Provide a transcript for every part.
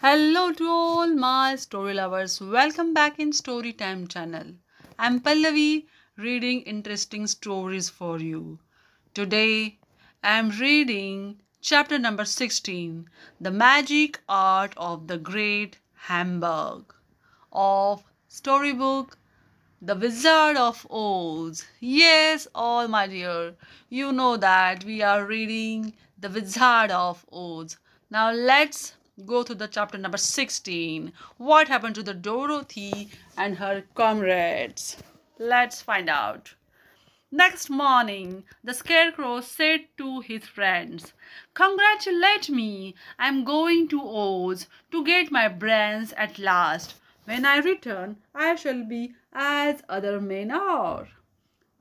Hello to all my story lovers. Welcome back in Storytime channel. I'm Pallavi reading interesting stories for you. Today I'm reading chapter number 16, The Magic Art of the Great Hamburg of storybook The Wizard of Oz. Yes, all my dear, you know that we are reading The Wizard of Oz. Now let's go to the chapter number 16. What happened to the Dorothy and her comrades? Let's find out. Next morning, the Scarecrow said to his friends, "Congratulate me! I'm going to Oz to get my brains at last. When I return, I shall be as other men are."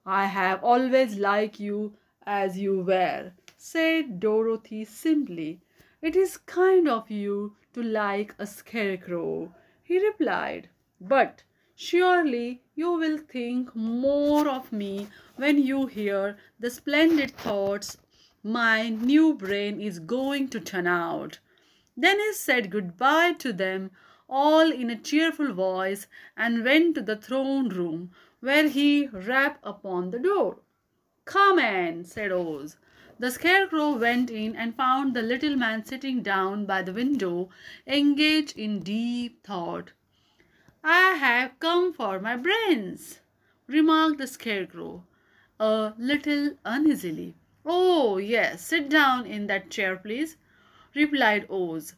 "I have always liked you as you were," said Dorothy simply. "It is kind of you to like a scarecrow," he replied. "But surely you will think more of me when you hear the splendid thoughts my new brain is going to turn out." Then he said goodbye to them all in a cheerful voice and went to the throne room, where he rapped upon the door. "Come in," said Oz. The Scarecrow went in and found the little man sitting down by the window, engaged in deep thought. "I have come for my brains," remarked the Scarecrow, a little uneasily. "Oh, yes, sit down in that chair, please," replied Oz.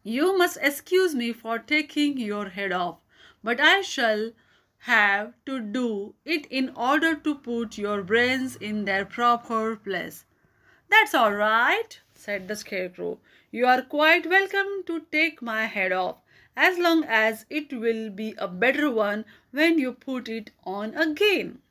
"You must excuse me for taking your head off, but I shall have to do it in order to put your brains in their proper place." "That's all right," said the Scarecrow. "You are quite welcome to take my head off, as long as it will be a better one when you put it on again."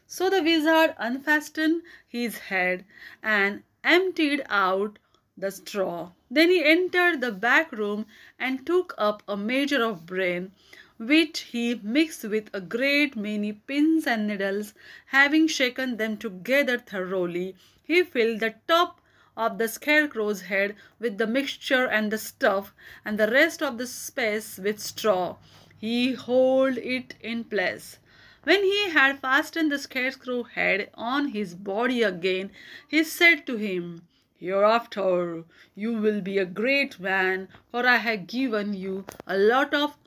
So the Wizard unfastened his head and emptied out the straw. Then he entered the back room and took up a measure of brain, which he mixed with a great many pins and needles. Having shaken them together thoroughly, he filled the top of the Scarecrow's head with the mixture and the stuff, and the rest of the space with straw. He held it in place. When he had fastened the Scarecrow's head on his body again, he said to him, "Hereafter you will be a great man, for I have given you a lot of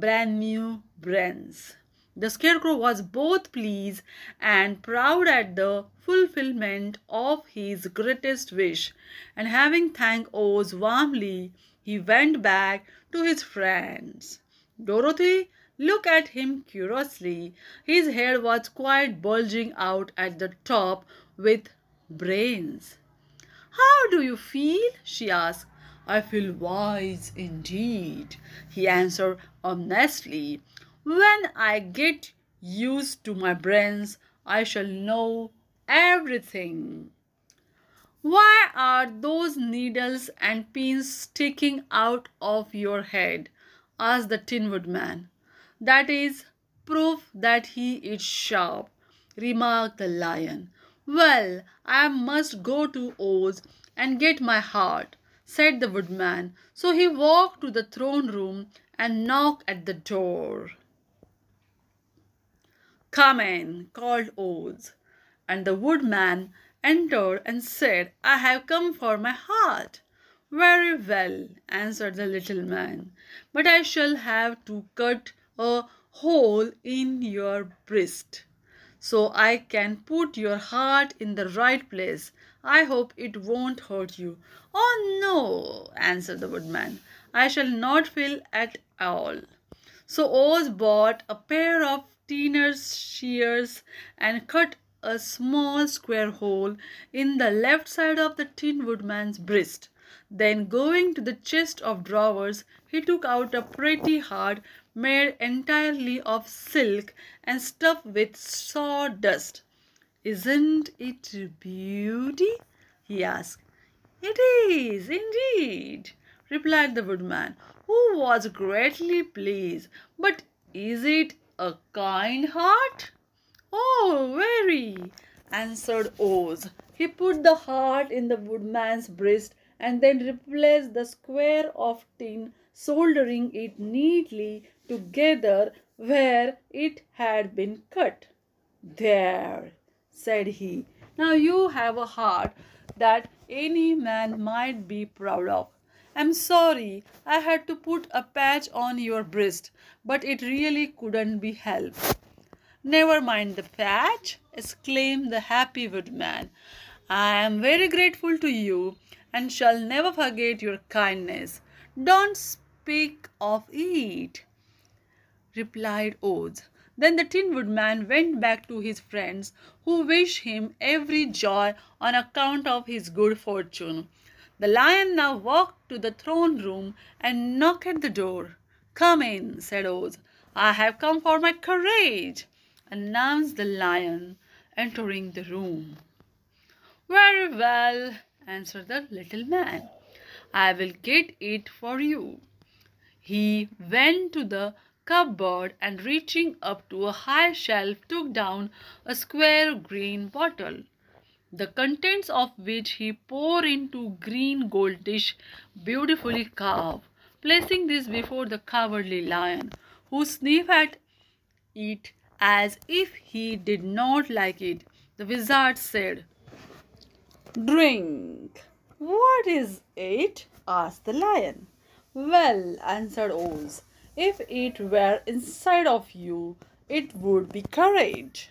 brand new brains." The Scarecrow was both pleased and proud at the fulfillment of his greatest wish, and having thanked Oz warmly, he went back to his friends. Dorothy looked at him curiously. His head was quite bulging out at the top with brains. "How do you feel?" she asked. "I feel wise indeed," he answered honestly. "When I get used to my brains, I shall know everything." "Why are those needles and pins sticking out of your head?" asked the Tin Woodman. "That is proof that he is sharp," remarked the Lion. "Well, I must go to Oz and get my heart," said the Woodman. So he walked to the throne room and knocked at the door. "Come in," called Oz, and the Woodman entered and said, "I have come for my heart." "Very well," answered the little man, "but I shall have to cut a hole in your breast, so I can put your heart in the right place. I hope it won't hurt you." "Oh, no," answered the Woodman, "I shall not feel at all." So Oz bought a pair of tinner's shears and cut a small square hole in the left side of the Tin Woodman's breast. Then, going to the chest of drawers, he took out a pretty heart made entirely of silk and stuffed with sawdust. "Isn't it a beauty?" he asked. "It is, indeed," replied the Woodman, who was greatly pleased. "But is it a kind heart?" "Oh, very," answered Oz. He put the heart in the Woodman's breast and then replace the square of tin, soldering it neatly together where it had been cut. "There," said he, "now you have a heart that any man might be proud of. I'm sorry I had to put a patch on your breast, but it really couldn't be helped." "Never mind the patch," exclaimed the happy woodman. "I am very grateful to you and shall never forget your kindness." "Don't speak of it," replied Oz. Then the Tin Woodman went back to his friends, who wished him every joy on account of his good fortune. The Lion now walked to the throne room and knocked at the door. "Come in," said Oz. "I have come for my courage," announced the Lion, entering the room. "Very well," answered the little man. "I will get it for you." He went to the cupboard and, reaching up to a high shelf, took down a square green bottle, the contents of which he poured into a green gold dish beautifully carved. Placing this before the cowardly Lion, who sniffed at it as if he did not like it, the Wizard said, "Drink." "What is it?" asked the Lion. "Well," answered Oz, "if it were inside of you, it would be courage.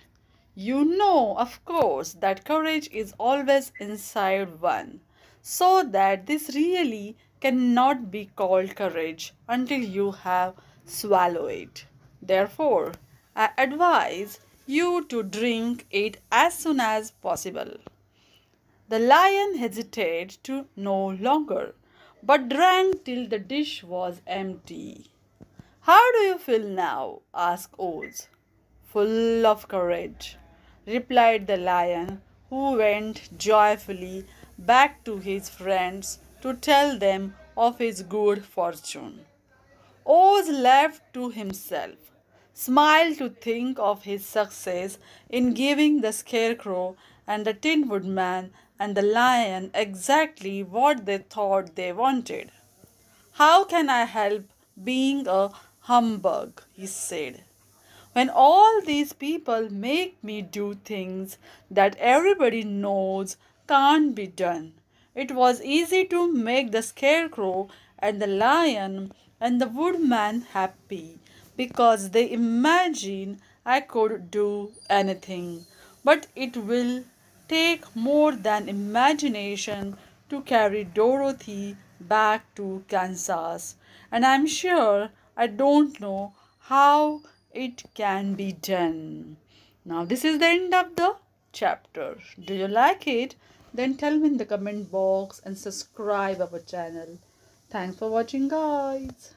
You know, of course, that courage is always inside one, so that this really cannot be called courage until you have swallowed it. Therefore, I advise you to drink it as soon as possible." The Lion hesitated to no longer, but drank till the dish was empty. "How do you feel now?" asked Oz. "Full of courage," replied the Lion, who went joyfully back to his friends to tell them of his good fortune. Oz laughed to himself, smiled to think of his success in giving the Scarecrow and the Tin Woodman and the Lion exactly what they thought they wanted. "How can I help being a humbug?" he said, "when all these people make me do things that everybody knows can't be done." It was easy to make the Scarecrow and the Lion and the Woodman happy because they imagined I could do anything. But it will take more than imagination to carry Dorothy back to Kansas, and I'm sure I don't know how it can be done. Now, this is the end of the chapter. Do you like it? Then tell me in the comment box and subscribe our channel. Thanks for watching, guys.